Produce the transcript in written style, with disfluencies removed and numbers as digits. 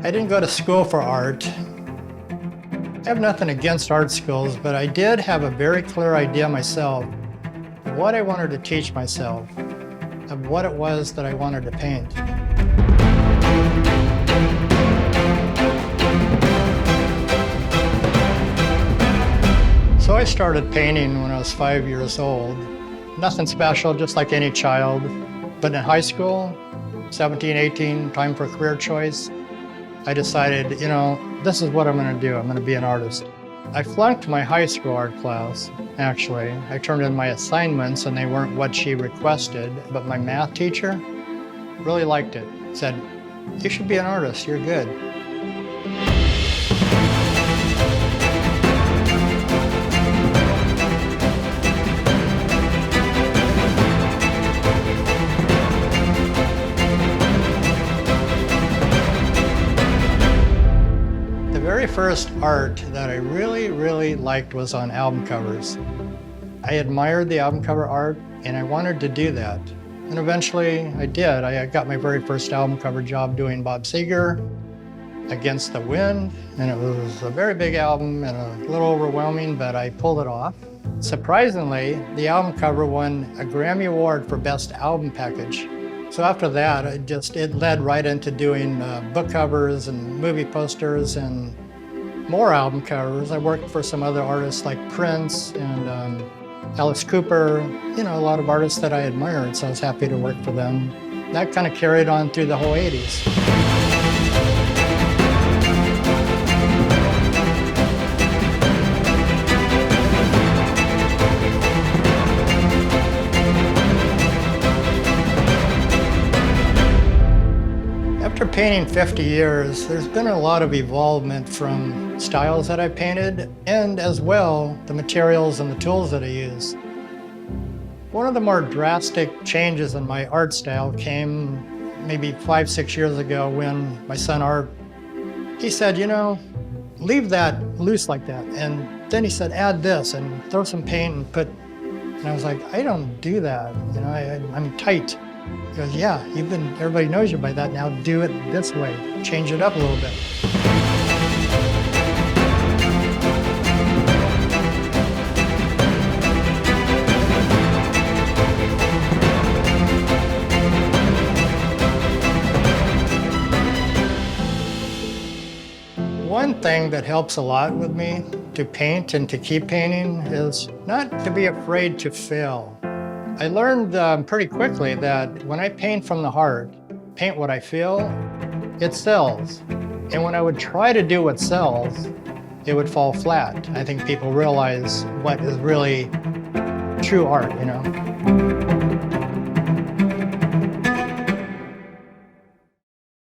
I didn't go to school for art. I have nothing against art schools, but I did have a very clear idea myself of what I wanted to teach myself, of what it was that I wanted to paint. So I started painting when I was 5 years old. Nothing special, just like any child. But in high school, 17, 18, time for career choice, I decided, this is what I'm going to do. I'm going to be an artist. I flunked my high school art class, actually. I turned in my assignments and they weren't what she requested, but my math teacher really liked it. Said, you should be an artist, you're good. The very first art that I really liked was on album covers. I admired the album cover art and I wanted to do that. And eventually I did. I got my very first album cover job doing Bob Seger, Against the Wind, and it was a very big album and a little overwhelming, but I pulled it off. Surprisingly, the album cover won a Grammy Award for Best Album Package. So after that, it led right into doing book covers and movie posters and more album covers. I worked for some other artists like Prince and Alice Cooper, a lot of artists that I admired, so I was happy to work for them. That kind of carried on through the whole 80s. After painting 50 years, there's been a lot of evolvement from styles that I painted and as well the materials and the tools that I use. One of the more drastic changes in my art style came maybe 5, 6 years ago when my son Art, he said, leave that loose like that. And then he said, add this and throw some paint and and I was like, I don't do that. I'm tight. He goes, yeah, everybody knows you by that, now do it this way. Change it up a little bit. One thing that helps a lot with me to paint and to keep painting is not to be afraid to fail. I learned pretty quickly that when I paint from the heart, paint what I feel, it sells. And when I would try to do what sells, it would fall flat. I think people realize what is really true art,